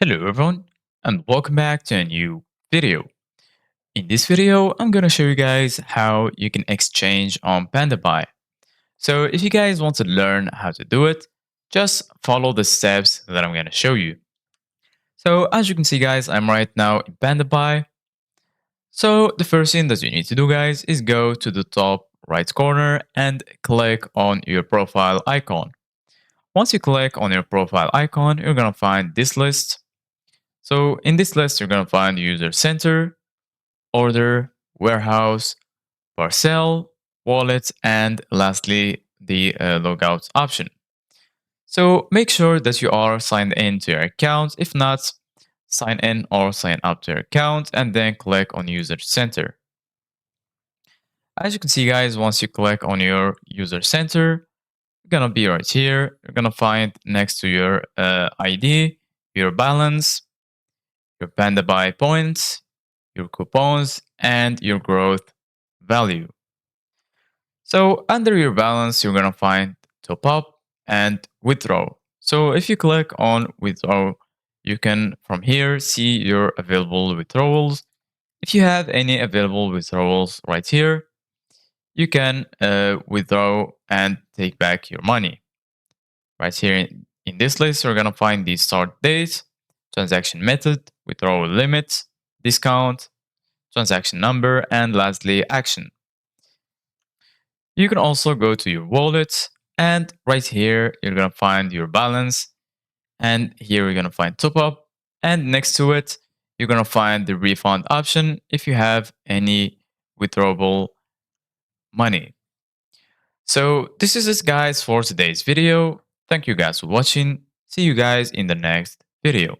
Hello everyone and welcome back to a new video. In this video, I'm gonna show you guys how you can exchange on Pandabuy. So if you guys want to learn how to do it, just follow the steps that I'm gonna show you. So as you can see guys, I'm right now in Pandabuy. So the first thing that you need to do guys is go to the top right corner and click on your profile icon. Once you click on your profile icon, you're gonna find this list. So in this list, you're going to find user center, order, warehouse, parcel, wallet, and lastly, the logout option. So make sure that you are signed in to your account. If not, sign in or sign up to your account and then click on user center. As you can see, guys, once you click on your user center, you're going to be right here. You're going to find next to your ID, your balance, your Pandabuy points, your coupons, and your growth value. So under your balance, you're going to find top up and withdraw. So if you click on withdraw, you can from here see your available withdrawals. If you have any available withdrawals right here, you can withdraw and take back your money. Right here in this list, you're going to find the start date, transaction method, withdrawal limit, discount, transaction number, and lastly, action. You can also go to your wallet, and right here, you're going to find your balance. And here, you're going to find top up. And next to it, you're going to find the refund option if you have any withdrawable money. So, this is it, guys, for today's video. Thank you guys for watching. See you guys in the next video.